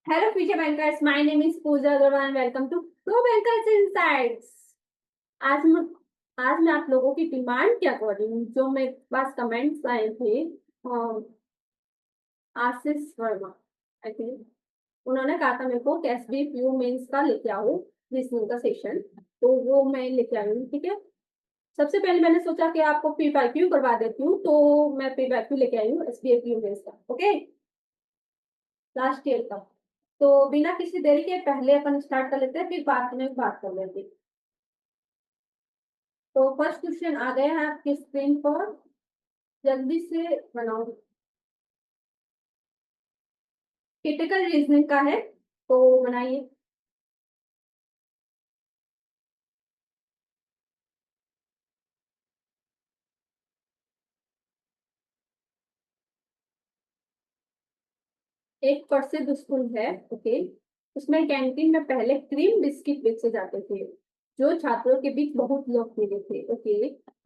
Hello, future bankers. My name is Pooja Agarwal and welcome to Pro Bankers Insights. आज मैं आज मैं आप लोगों की डिमांड के अकॉर्डिंग जो मेरे पास कमेंट्स आए थे आशीष वर्मा आई थिंक उन्होंने कहा था मेरे को कि एसबी पीयू मेंस का लेके आओ रीजनिंग का सेशन। तो वो मैं लेके आई हूँ। ठीक है। सबसे पहले मैंने सोचा कि आपको पी बाई क्यू करवा देती हूँ, तो मैं पी बाई क्यू लेके आई हूँ एसबी पीयू मेंस का। ओके, लास्ट ईयर का। तो बिना किसी देरी के पहले अपन स्टार्ट कर लेते हैं, फिर बाद में बात कर लेते हैं। तो फर्स्ट क्वेश्चन आ गया है आपकी स्क्रीन पर, जल्दी से बनाओ। क्रिटिकल रीजनिंग का है, तो बनाइए। एक प्रसिद्ध स्कूल है। ओके, उसमें कैंटीन में पहले क्रीम बिस्किट बेचे जाते थे जो छात्रों के बीच बहुत लोकप्रिय थे। ओके,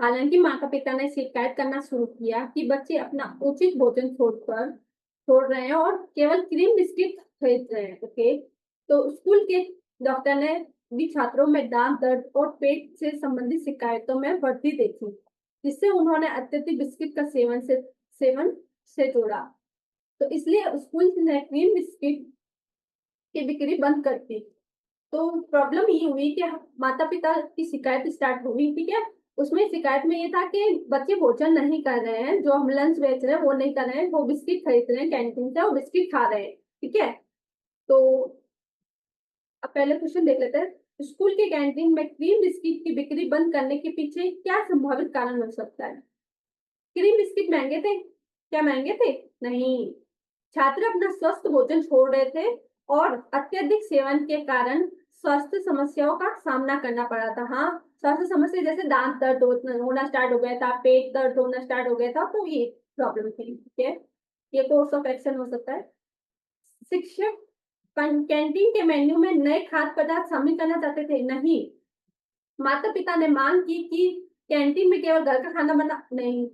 हालांकि माता पिता ने शिकायत करना शुरू किया कि बच्चे अपना उचित भोजन छोड़ रहे हैं और केवल क्रीम बिस्किट खरीद रहे हैं। ओके, तो स्कूल के डॉक्टर ने भी छात्रों में दांत दर्द और पेट से संबंधित शिकायतों में वृद्धि देखी, जिससे उन्होंने अत्यधिक बिस्किट का सेवन से जोड़ा। तो इसलिए स्कूल ने क्रीम बिस्किट की बिक्री बंद कर दी। तो प्रॉब्लम ये हुई कि माता पिता की शिकायत स्टार्ट हुई। ठीक है। उसमें शिकायत में ये था कि बच्चे भोजन नहीं कर रहे हैं, जो हम लंच बेच रहे हैं वो नहीं कर रहे हैं, वो बिस्किट खरीद रहे हैं कैंटीन से और बिस्किट खा रहे हैं। ठीक है। तो अब पहले क्वेश्चन देख लेते हैं, स्कूल के कैंटीन में क्रीम बिस्किट की बिक्री बंद करने के पीछे क्या संभावित कारण हो सकता है? क्रीम बिस्किट महंगे थे? क्या महंगे थे? नहीं, छात्र अपना स्वस्थ भोजन छोड़ रहे थे और अत्यधिक सेवन के कारण स्वास्थ्य समस्याओं का सामना करना पड़ा था। हाँ, स्वास्थ्य समस्या जैसे दांत दर्द होना स्टार्ट हो गया था, पेट दर्द होना स्टार्ट हो गया था, तो ये प्रॉब्लम थी। ठीक है, ये कोर्स ऑफ एक्शन हो सकता है। शिक्षक कैंटीन के मेन्यू में नए खाद्य पदार्थ शामिल करना चाहते थे? नहीं, माता पिता ने मांग की कि कैंटीन में केवल घर का खाना बना नहीं।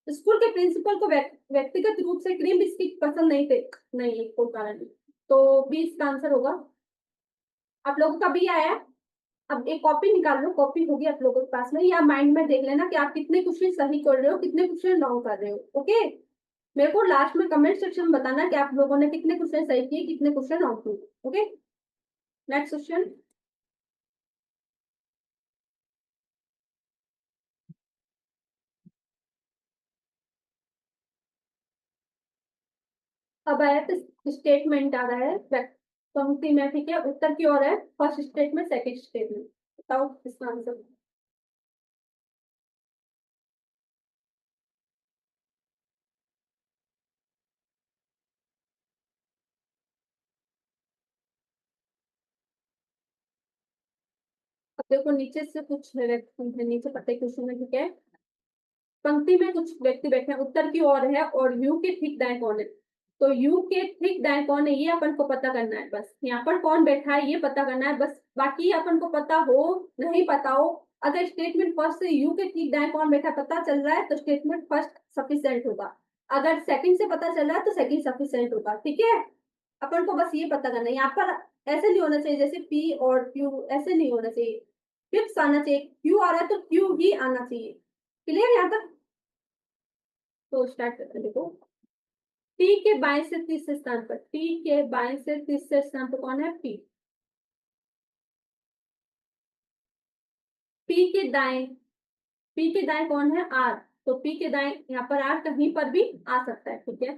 स्कूल के प्रिंसिपल को व्यक्तिगत रूप से क्रीम बिस्किट पसंद नहीं थे? नहीं, कोई कारण नहीं। तो बी इसका आंसर होगा। आप लोगों का भी आया। अब एक कॉपी निकाल लो, कॉपी होगी आप लोगों के पास में, या माइंड में देख लेना कि आप कितने क्वेश्चन सही कर रहे हो, कितने क्वेश्चन रॉन्ग कर रहे हो। ओके, मेरे को लास्ट में कमेंट सेक्शन में बताना कि आप लोगों ने कितने क्वेश्चन सही किए, कितने क्वेश्चन रॉन्ग किए। Okay, next question. अब आया तो स्टेटमेंट आ रहा है पंक्ति में। ठीक है, उत्तर की ओर है, फर्स्ट स्टेटमेंट सेकंड स्टेटमेंट। बताओ इसका आंसर। अब देखो नीचे से कुछ व्यक्ति नीचे पढ़ते क्वेश्चन में। ठीक है, पंक्ति में कुछ व्यक्ति बैठे हैं, उत्तर की ओर है और यू के ठीक दाएं कौन है? तो यू के ठीक दाएं कौन है ये अपन को पता करना है। बस यहाँ पर कौन बैठा है ये पता करना है बस, बाकी अपन को पता हो नहीं पता हो, अगर स्टेटमेंट फर्स्ट से यू के ठीक दाएं कौन बैठा पता चल रहा है तो स्टेटमेंट फर्स्ट सफिशिएंट होगा। अगर सेकंड से पता चल रहा है तो सेकंड सफिशिएंट होगा। ठीक है, अपन को बस ये पता करना है। यहाँ पर ऐसे नहीं होना चाहिए जैसे पी और क्यू, ऐसे नहीं होना चाहिए, फिक्स आना चाहिए। क्यू आ रहा है तो क्यू ही आना चाहिए। क्लियर यहाँ तक? तो स्टार्ट करते हैं। देखो, टी के बाएं से तीसरे स्थान पर, टी के बाएं से तीसरे स्थान पर कौन है? पी। पी के दाएं, पी के दाएं कौन है? आर। तो पी के दाएं यहाँ पर आर कहीं पर भी आ सकता है। ठीक है,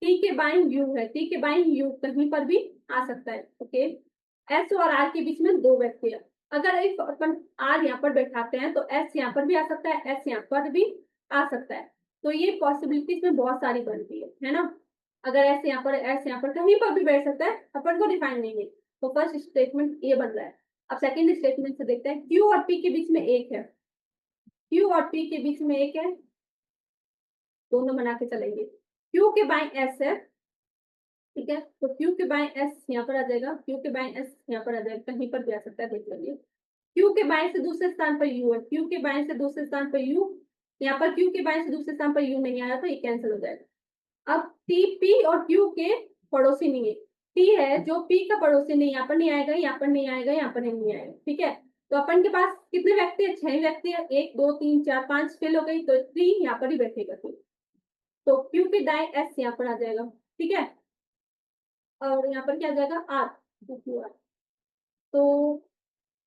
टी के बाएं यू है, टी के बाएं यू कहीं पर भी आ सकता है। ओके, एस और आर के बीच में दो व्यक्ति है। अगर एक अपन आर यहाँ पर बैठाते हैं तो एस यहाँ पर भी आ सकता है, एस यहाँ पर भी आ सकता है। तो ये पॉसिबिलिटीज में बहुत सारी बनती है ना। अगर ऐसे यहाँ पर, ऐसे यहाँ पर कहीं पर भी बैठ सकता है, अपन को डिफाइन नहीं है। तो फर्स्ट स्टेटमेंट ये बन रहा है। अब सेकंड स्टेटमेंट से देखते हैं, क्यू और पी के बीच में एक है, क्यू और पी के बीच में एक है, दोनों बना के चलेंगे। क्यू के बाएं एस है। ठीक है, तो क्यू के बाएं एस यहाँ पर आ जाएगा, क्यू के बाएं एस यहाँ पर आ जाएगा, कहीं पर भी आ सकता है, देख लीजिए। क्यू के बाएं से दूसरे स्थान पर यू है, क्यू के बाएं से दूसरे स्थान पर यू, यहाँ पर क्यू के बाएं से दूसरे स्थान पर यू नहीं आया तो ये कैंसिल हो जाएगा। अब टी पी और क्यू के पड़ोसी नहीं है, टी है, जो पी का पड़ोसी नहीं, यहाँ पर नहीं आएगा, यहाँ पर नहीं आएगा, यहाँ पर नहीं आएगा, ठीक है। तो अपन के पास कितने व्यक्ति है, 6 व्यक्ति है, 1 2 3 4 5 फेल हो गई, तो 3 यहाँ पर ही बैठेगा फिर। तो क्यू के दाएं एस यहाँ पर आ जाएगा, ठीक है। और यहाँ पर क्या आ जाएगा, आर, तो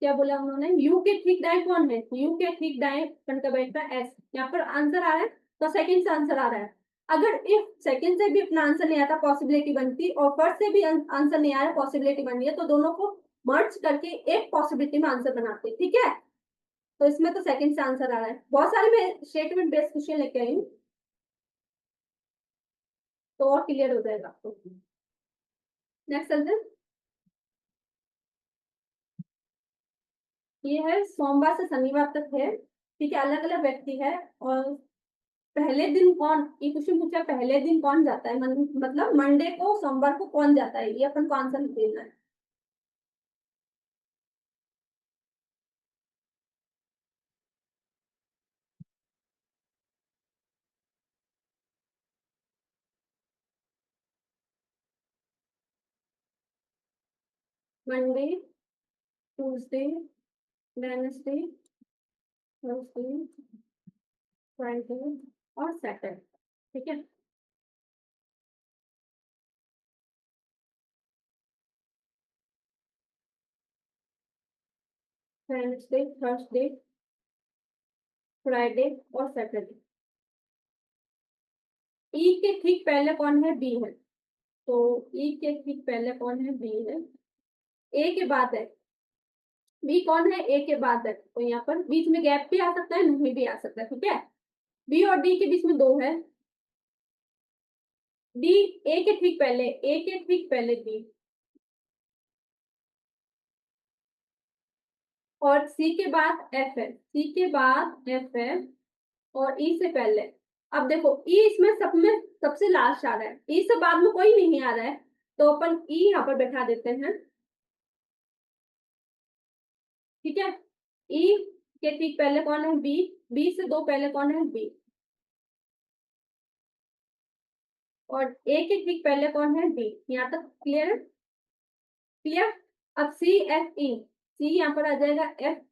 क्या बोला उन्होंने, यू के ठीक दाएं कौन है, यू के ठीक दाएं कौन का बैठता है, एस। यहाँ पर आंसर आ रहा है, तो सेकंड से आंसर आ रहा है। अगर इफ सेकंड से भी अपना आंसर नहीं आता, पॉसिबिलिटी बनती, और फर्स्ट से भी आंसर नहीं आ रहा, पॉसिबिलिटी बन रही है, तो दोनों को मर्ज करके एक पॉसिबिलिटी में आंसर बनाते हैं, ठीक है। तो इसमें तो सेकंड से आंसर आ रहा है। बहुत सारे मैं स्टेटमेंट बेस्ड क्वेश्चन लेके आई हूँ, तो और क्लियर हो जाएगा आपको। नेक्स्ट सेंटेंस, ये है सोमवार से शनिवार तक है, ठीक है, अलग अलग व्यक्ति है। और पहले दिन कौन, ये क्वेश्चन पूछा पहले दिन कौन जाता है, मतलब मंडे को सोमवार को कौन जाता है, ये अपन को आंसर देना है। Monday, Tuesday, Wednesday, Thursday, Friday और सैटरडे, ठीक है। वेडनेसडे, थर्सडे, फ्राइडे और सैटरडे। ई के ठीक पहले कौन है, बी है। तो ई के ठीक पहले कौन है, बी है। ए के बाद है, बी कौन है, ए के बाद है, तो यहाँ पर बीच में गैप भी आ सकता है, नहीं भी आ सकता है, ठीक है। बी और डी के बीच में दो है, डी, ए के ठीक पहले, ए के ठीक पहले डी, और सी के बाद एफ है, सी के बाद एफ है, और ई से पहले। अब देखो ई इसमें सब में सबसे लास्ट आ रहा है, ई से बाद में कोई नहीं आ रहा है, तो अपन ई यहाँ पर बैठा देते हैं, ठीक है। ई के ठीक पहले कौन है, बी, बी से दो पहले कौन है, बी, और ए के ठीक पहले कौन है, डी। यहाँ तक क्लियर है, क्लियर। अब सी एफ ई, सी यहाँ पर आ जाएगा, एफ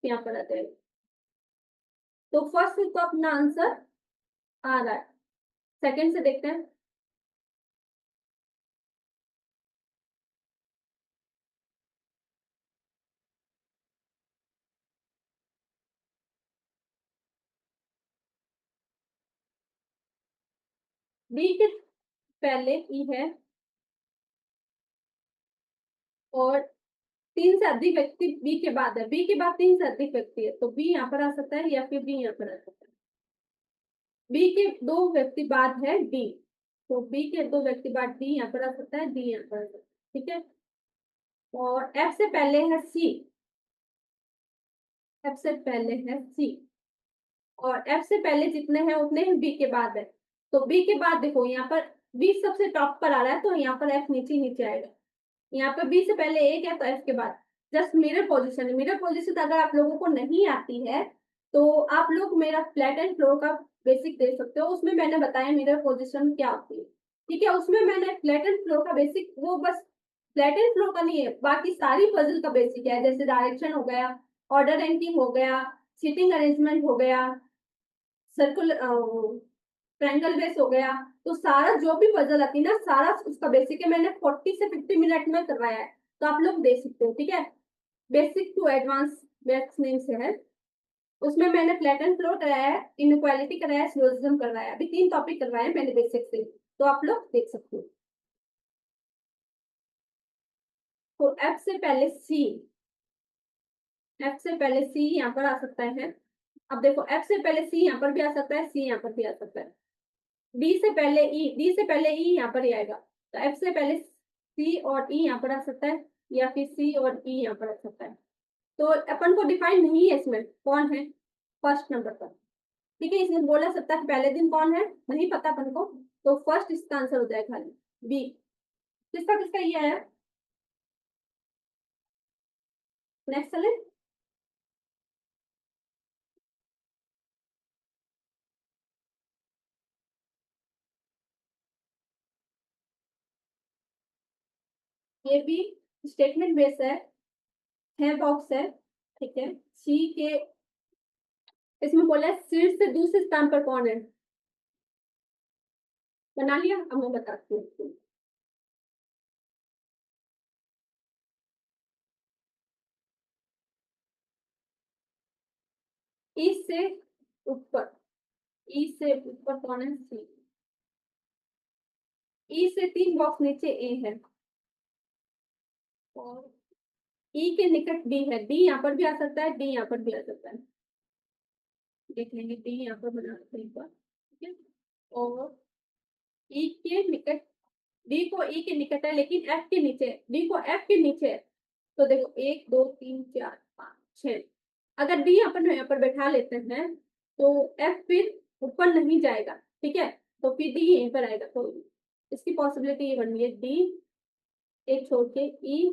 यहाँ पर आ जाएगा, तो फर्स्ट तो अपना आंसर आ रहा है। सेकंड से देखते हैं, बी के पहले ई है, और तीन से अधिक व्यक्ति बी के बाद है, बी के बाद तीन से अधिक व्यक्ति है, तो बी यहाँ पर आ सकता है, या फिर बी यहाँ पर आ सकता है। बी के दो व्यक्ति बाद है डी, तो बी के दो व्यक्ति बाद डी यहाँ पर आ सकता है, डी यहाँ पर आ सकता है, ठीक है। और एफ से पहले है सी, एफ से पहले है सी, और एफ से पहले जितने हैं उतने ही बी के बाद है, तो बी के बाद देखो यहाँ पर बी सबसे टॉप पर आ रहा है, तो यहाँ पर एफ नीचे नीचे आएगा। यहाँ पर बी से पहले एक है, तो एफ के बाद जस्ट मिरर पोजीशन है। मिरर पोजीशन अगर आप लोगों को नहीं आती है, तो आप लोग मेरा फ्लैट एंड फ्लोर का बेसिक दे सकते हो, उसमें मैंने बताया मिरर पोजीशन क्या होती है, ठीक है। उसमें मैंने फ्लैट एंड फ्लोर का बेसिक, वो बस फ्लैट एंड फ्लोर का नहीं है, बाकी सारी पजल का बेसिक है, जैसे डायरेक्शन हो गया, ऑर्डर रैंकिंग हो गया, सीटिंग अरेंजमेंट हो गया, सर्कुलर ट्रायंगल बेस हो गया, तो सारा जो भी पजल आती है ना, सारा उसका बेसिक है, मैंने 40 से 50 मिनट में करवाया है, तो आप लोग दे सकते हो, ठीक है। Basic to advance maths name से है, उसमें मैंने फ्लैट एंड फ्लो कराया है, इनक्वालिटी कराया है, सिलोजिज्म करवाया है, अभी 3 टॉपिक करवाए हैं मैंने बेसिक से, तो आप लोग देख सकते हो। तो एफ से पहले सी, एफ से पहले सी यहाँ पर आ सकता है। अब देखो एफ से पहले सी यहाँ पर भी आ सकता है, सी यहाँ पर भी आ सकता है। डी से पहले ई, डी से पहले ई यहाँ पर ही आएगा, तो एफ से पहले सी और ई यहाँ पर आ सकता है, या फिर सी और ई यहाँ पर आ सकता है। तो अपन को डिफाइन नहीं है इसमें कौन है फर्स्ट नंबर पर, ठीक है। इसमें बोला सकता है पहले दिन कौन है, नहीं पता अपन को, तो फर्स्ट इसका आंसर हो जाएगा खाली बी। किसका किसका ये है, नेक्स्ट चले। ये भी स्टेटमेंट बेस है बॉक्स है, ठीक है। सी के इसमें बोला है शीर्ष से दूसरे स्थान पर कौन है, बना लिया, अब मैं बताती हूँ। ई से ऊपर, ई से ऊपर कौन है, सी। ई से 3 बॉक्स नीचे ए है, और ई के निकट डी है। डी यहाँ पर भी आ सकता है, डी यहाँ पर भी आ सकता है, देख लेंगे। डी यहाँ पर बना सकते हैं एक बार, ठीक है। और ई के निकट, डी को ई के निकट है लेकिन एफ के नीचे है, डी को एफ के नीचे है। तो देखो 1 2 3 4 5 6, अगर डी यहाँ पर बैठा लेते हैं तो एफ फिर ऊपर नहीं जाएगा, ठीक है। तो फिर डी यहीं पर आएगा, तो इसकी पॉसिबिलिटी ये बन रही है डी, एक छोड़ के ई,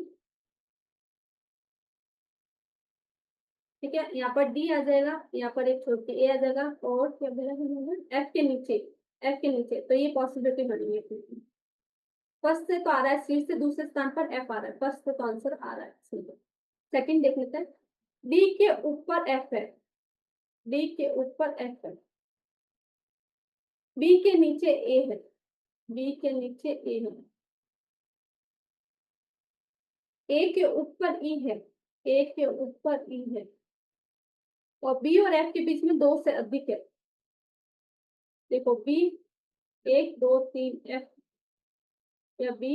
ठीक है। यहाँ पर डी आ जाएगा, यहाँ पर एक छोड़ के ए आ जाएगा, और क्या बोला एफ के नीचे, एफ के नीचे। तो ये पॉसिबिलिटी बनी है। फर्स्ट से तो आ रहा है, शीर्ष से दूसरे स्थान पर एफ आ रहा है, फर्स्ट से तो आंसर आ रहा है। सेकंड देख लेते हैं। डी के ऊपर एफ है, डी के ऊपर एफ है, बी के नीचे ए है, बी के नीचे ए है, ए के ऊपर ई है, ए के ऊपर ई है, और बी और एफ के बीच में 2 से अधिक है। देखो बी, 1 2 3 एफ, या बी,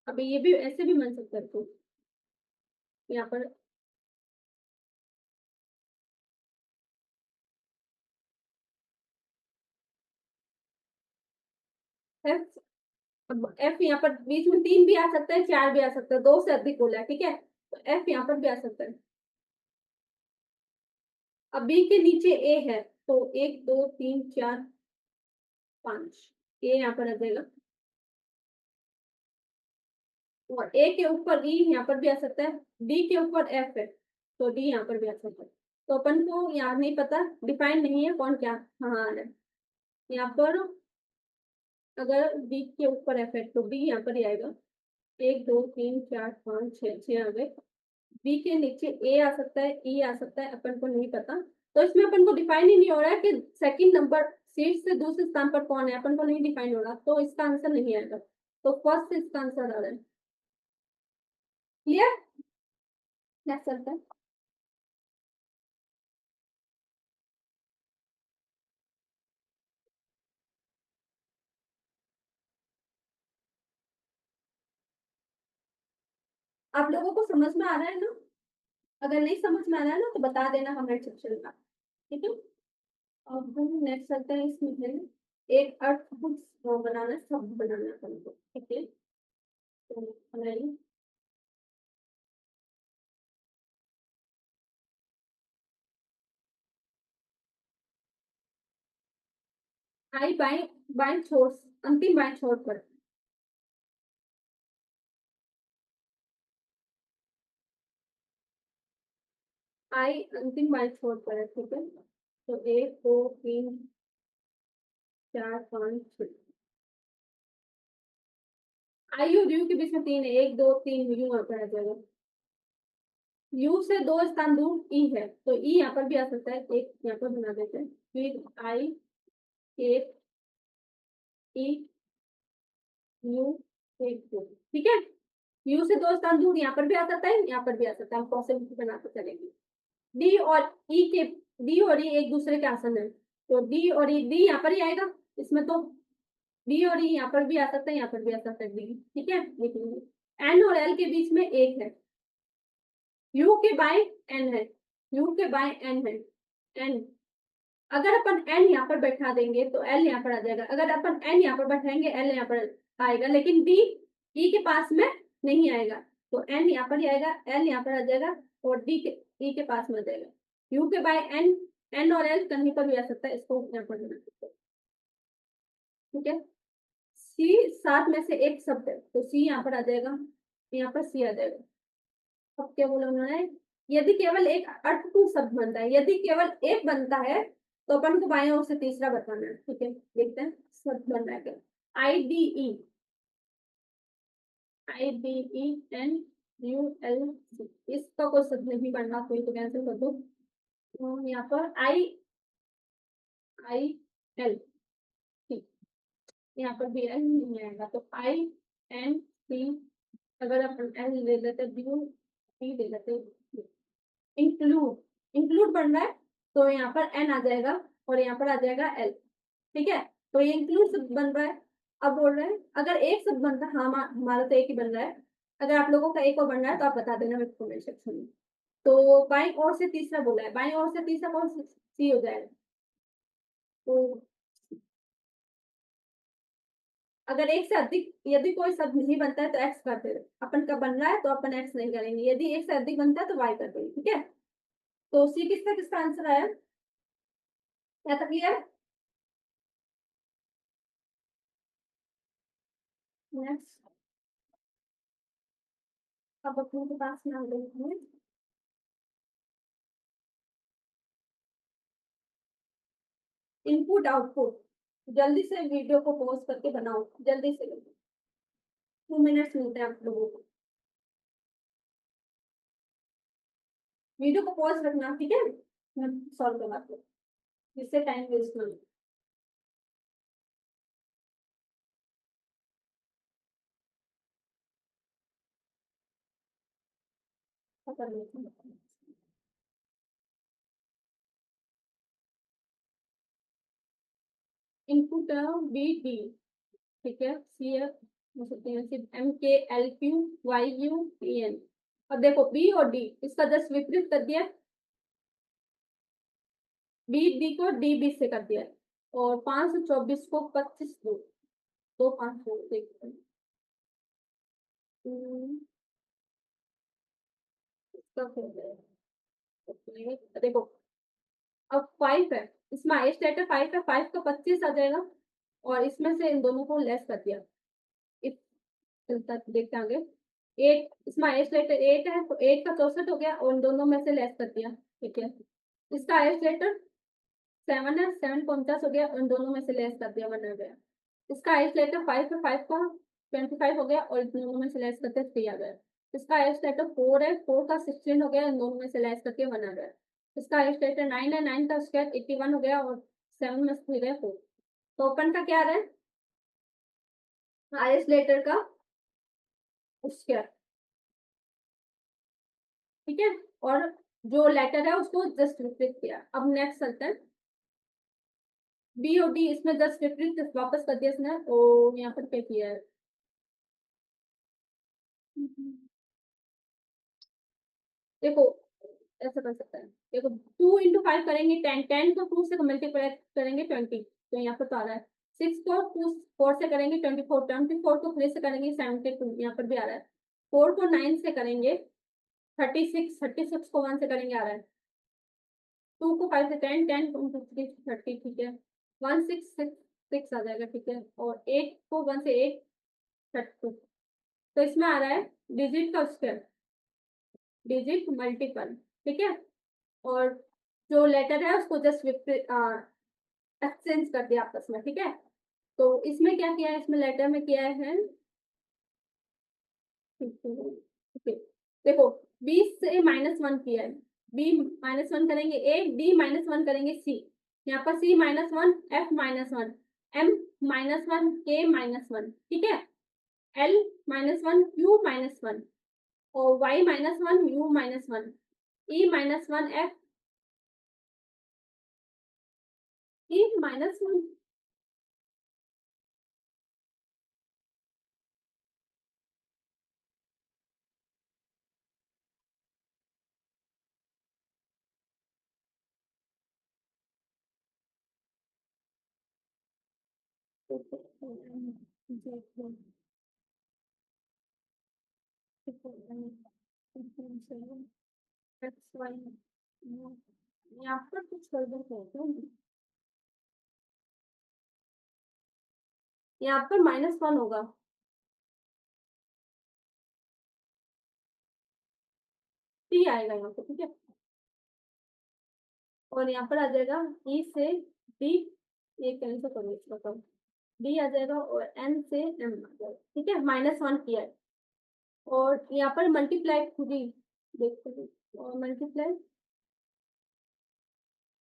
अभी ये भी ऐसे भी बन सकता है, तो यहाँ पर एफ, अब एफ यहाँ पर बीच में 3 भी आ सकता है, 4 भी आ सकता है, 2 से अधिक बोला है, ठीक है। तो एफ यहाँ पर भी आ सकता है। अब बी के नीचे ए है, तो 1 2 3 4 5, ए यहाँ पर आ जाएगा, और ए के ऊपर ई यहाँ पर भी आ सकता है, डी के ऊपर एफ है, तो डी यहाँ पर भी आ सकता है। तो अपन को यहाँ नहीं पता, डिफाइन नहीं है कौन क्या हाँ है यहाँ पर। अगर डी के ऊपर एफ है तो डी यहाँ पर ही आएगा। 1 2 3 4 5 6, 6 आ गए। बी के नीचे ए आ सकता है, ई आ सकता है, अपन को नहीं पता। तो इसमें अपन को डिफाइन ही नहीं हो रहा है कि सेकंड नंबर शीर्ष से दूसरे स्थान पर कौन है, अपन को नहीं डिफाइन हो रहा, तो इसका आंसर नहीं आएगा। तो फर्स्ट से इसका आंसर आ रहा है। क्लियर, नेक्स्ट चलते हैं। आप लोगों को समझ में आ रहा है ना? अगर नहीं समझ में आ रहा है ना तो बता देना कमेंट सेक्शन में, ठीक है। अब हम नेक्स्ट चलते हैं। इसमें है एक अर्थपूर्ण बनाना, शब्द बनाना है हमको, ठीक है। तो बनाइए। आई बाएं, बाएं छोर, अंतिम बाएं छोर पर, आई अंतिम बाएं छोर पर है, ठीक है। तो 1 2 3 4 5 6, आई और यू के बीच में 3 है, 1 2 3 यू यहाँ पर आ जाएगा। यू से 2 स्थान दूर ई है, तो ई यहाँ पर भी आ सकता है, एक यहाँ पर बना देते हैं। फिर आई, एक, ई, यू, एक, दो, ठीक है। यू से 2 स्थान दूर यहाँ पर भी आ सकता है, यहाँ पर भी आ सकता है, हम पॉसिबिलिटी बनाते चलेंगे। डी और ई के, डी और ई एक दूसरे के आसन है, तो डी और ई, डी यहाँ पर ही आएगा इसमें, तो डी और ई यहाँ पर भी आ सकता है, यहाँ पर भी आ सकता है डी, ठीक है। देखिए एन और एल के बीच में एक है, यू के बाएं एन है, यू के बाएं एन है, एन। अगर अपन एन यहाँ पर बैठा देंगे तो एल यहाँ पर आ जाएगा, अगर अपन एन यहाँ पर बैठाएंगे एल यहाँ पर आएगा, लेकिन डी ई के पास में नहीं आएगा, तो एन यहाँ पर ही आएगा, एल यहाँ पर आ जाएगा, और डी के ई के पास में आ जाएगा। यू के बाय एन, एन और एल कहीं पर भी आ सकता है, इसको यहाँ पर बना सकते हैं, ठीक है। सी 7 में से एक शब्द है, तो सी यहाँ पर आ जाएगा, यहाँ पर सी आ जाएगा। अब क्या बोला उन्होंने, यदि केवल एक अर्थपूर्ण शब्द बनता है, यदि केवल एक बनता है तो अपन को बाएं ओर से तीसरा बताना है, ठीक है। देखते हैं शब्द बन रहा है क्या। आई डी ई, IBENULC, इसका कोई शब्द नहीं बनना, कोई तो कैंसिल कर दो। तो यहाँ पर IL, ठीक, यहाँ पर भी एल नहीं आएगा, तो INC, अगर अपन एल ले लेते, ड्यू टी ले लेते, इंक्लूड, इंक्लूड बन रहा है, तो यहाँ पर एन आ जाएगा और यहाँ पर आ जाएगा एल, ठीक है। तो ये इंक्लूड शब्द बन रहा है। अब बोल रहे हैं अगर एक शब्द बनता है, हाँ हमारा तो एक ही बन रहा है, अगर आप लोगों का एक और बन रहा है तो आप बता देना मेरे कमेंट सेक्शन में। तो बाईं ओर से तीसरा बोला है, बाईं ओर से तीसरा कौन सी हो जाएगा, तो अगर एक से अधिक यदि कोई शब्द नहीं बनता है तो एक्स कर दे, अपन का बन रहा है तो अपन एक्स नहीं करेंगे, यदि एक से अधिक बनता है तो वाई कर देंगे, ठीक है। तो सी किसका किसका आंसर आया, क्या तक क्लियर। नेक्स्ट, अब अपने के पास में आ गए हैं इनपुट आउटपुट। जल्दी से वीडियो को पॉज करके बनाओ, जल्दी से, 2 मिनट्स मिलते हैं आप लोगों को, वीडियो को पॉज रखना, ठीक है, मैं सॉल्व करवाती हूँ, जिससे टाइम वेस्ट ना हो। कर लेते हैं इनपुट बी डी, ठीक है, सी एफ हो सकते हैं सिर्फ MKLQYUPN। अब देखो बी और डी, इसका जस्ट विपरीत कर दिया, बी डी को डी बी से कर दिया, और 524 को 25 दो, 5 दो देखते हैं। इसका हो जाएगा, देखो अब 5 है, इसमें हाईएस्ट लेटर 5 है, 5 का 25 आ जाएगा, और इसमें से इन दोनों को लेस कर दिया, इस चलता देखते आगे, 8, इसमें हाईएस्ट लेटर 8 है, तो 8 का 64 हो गया, और इन दोनों में से लेस कर दिया, ठीक है। इसका हाईएस्ट लेटर 7 है, 7 का 49 हो गया, और इन दोनों में से लेस कर दिया, 1 आ गया। इसका हाईएस्ट लेटर 5 है, 5 का 25 हो गया, और इन दोनों में से लेस करके 3 आ गया। इसका हाईएस्ट लेटर 4 है, 4 का 16 हो गया, इन दोनों में से लेस करके 1 आ गया। इसका हाईएस्ट लेटर 9 है, 9 का स्क्वायर 81 हो गया, और 7 में से 3 गया 4। तो ओपन का क्या रहा है, हाईएस्ट लेटर का स्क्वायर, ठीक है, और जो लेटर है उसको जस्ट विपरीत किया। अब नेक्स्ट चलते हैं, बी और डी, इसमें जस्ट विपरीत वापस कर दिया इसने, तो यहाँ पर क्या किया है, देखो ऐसा कर सकते हैं, देखो 2 into 5 करेंगे 10, 10 को 2 से मल्टीप्लाई करेंगे 20, तो यहाँ पर तो आ रहा है। 6 को 2 4 से करेंगे 24, 24 को 3 से करेंगे 72, यहाँ पर भी आ रहा है। 4 को 9 से करेंगे 36, 36 को 1 से करेंगे आ रहा है। 2 को 5 से 10, 10 को 3 30, ठीक है, 1 6 6 6 आ जाएगा, ठीक है, और 8 को 1 से 8 32। तो इसमें आ रहा है डिजिट का स्क्वायर, डिजिट मल्टीपल, ठीक है, और जो लेटर है उसको जस्ट एक्सचेंज कर दिया आपस में, ठीक है। तो इसमें क्या किया है, इसमें लेटर में किया है, ठीक है, देखो 20 से -1 किया है, बी -1 करेंगे ए, डी -1 करेंगे सी, यहाँ पर सी -1, एफ -1, एम -1, के -1, ठीक है, एल -1, क्यू -1, और वाई -1, यू -1, ई -1, एफ, ई -1। यहाँ पर कुछ गड़बड़ है क्या, यहाँ पर -1 होगा, टी आएगा यहाँ पे, ठीक है, और यहाँ पर आ जाएगा ई से डी, ये कैंसिल करो इसका, डी आ जाएगा, और एन से एम आ जाएगा, ठीक है, -1 किया है। और यहाँ पर मल्टीप्लाई 3 देखते हैं, और मल्टीप्लाई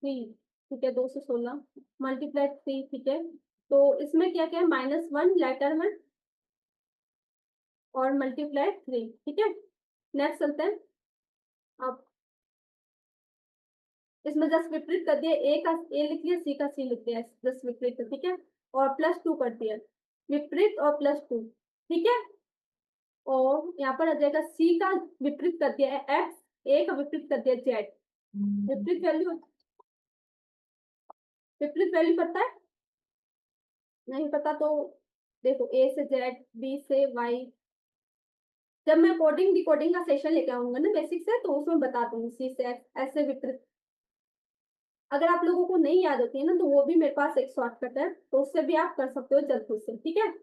3, ठीक है, 2 से 16 मल्टीप्लाई 3, ठीक है। तो इसमें क्या क्या है, -1 लेटर में और मल्टीप्लाई 3, ठीक है। नेक्स्ट चलते हैं। अब इसमें जस्ट विपरीत कर दिया, ए का ए लिख दिया, सी का सी लिख दिया, जस्ट विपरीत, ठीक है। और +2 कर दिया, विपरीत और +2, ठीक है। और यहाँ पर आ जाएगा सी का विपरीत कर दिया है एक्स, ए का विपरीत कर दिया जेड। विपरीत वैल्यू, विपरीत वैल्यू पता है? नहीं पता तो देखो, ए से जेड, बी से वाई। जब मैं कोडिंग डिकोडिंग का सेशन लेके आऊंगा ना बेसिक से, तो उसमें बता दूंगी सी से एक्स ऐसे विपरीत। अगर आप लोगों को नहीं याद होती है ना, तो वो भी मेरे पास एक शॉर्टकट है, तो उससे भी आप कर सकते हो जल्दी से, ठीक है।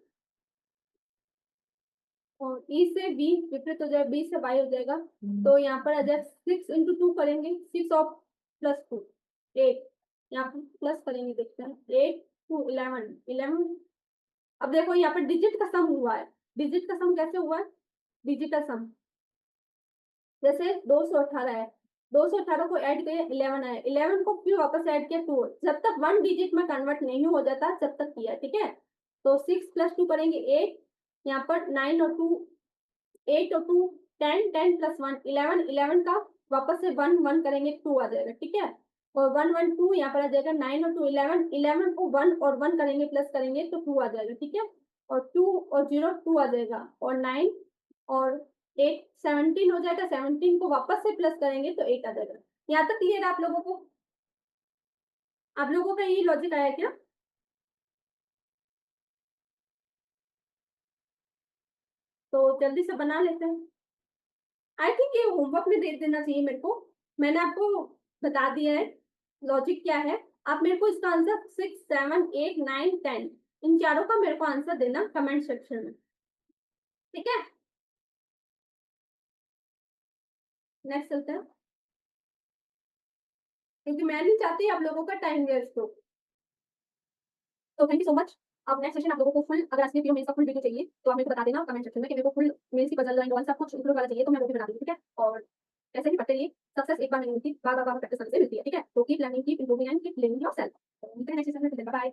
और ई से बी विपरीत हो जाएगा, बी से वाई हो जाएगा। तो यहाँ पर आ जाए 6 × 2 करेंगे, 6 और +2 8, यहाँ पर प्लस करेंगे, देखते हैं 8 2 11 11। अब देखो यहाँ पर डिजिट का सम हुआ है, डिजिट का सम कैसे हुआ है, डिजिटल सम। जैसे 218 है, 218 को ऐड किया 11 आया, 11 को फिर वापस ऐड किया 2, जब तक 1 डिजिट में कन्वर्ट नहीं हो जाता जब तक किया, ठीक है। तो 6 + 2 करेंगे 8, यहाँ पर 9 और 2, 8 और 2 10, 10 + 1 11, 11 का वापस से 1 1 करेंगे 2 आ जाएगा, ठीक है। और 1 1 2 यहाँ पर आ जाएगा, 9 और 2 11, 11 को 1 और 1 करेंगे प्लस करेंगे तो 2 आ जाएगा, ठीक है। और 2 और 0 2 आ जाएगा, और 9 और 8 17 हो जाएगा, 17 को वापस से प्लस करेंगे तो 8 आ जाएगा। यहाँ तक क्लियर है आप लोगों को? आप लोगों का ये लॉजिक आया क्या? तो जल्दी से बना लेते हैं। आई थिंक ये होमवर्क में दे देना चाहिए मेरे को। मैंने आपको बता दिया है लॉजिक क्या है। आप मेरे को इसका आंसर 6 7 8 9 10 इन चारों का मेरे को आंसर देना कमेंट सेक्शन में, ठीक है। नेक्स्ट चलते हैं, क्योंकि मैं नहीं चाहती आप लोगों का टाइम वेस्ट हो। तो थैंक यू सो मच। अब नेक्स्ट सेशन आप लोगों को फुल, अगर असली पीओ मेंस का फुल वीडियो चाहिए तो आप मेरे को बता देना कमेंट सेक्शन में कि मेरे को फुल मेंस की पजल लाइन वन सब कुछ इंक्लूड वाला चाहिए, तो मैं वो भी बना दूंगी, ठीक है। और ऐसे ही पढ़ते रहिए, सक्सेस एक बार नहीं मिलती, बार बार प्रैक्टिस करने से मिलती है, ठीक है। तो keep learning, keep improving and keep living yourself. मिलते हैं नेक्स्ट सेशन में, बाय बाय।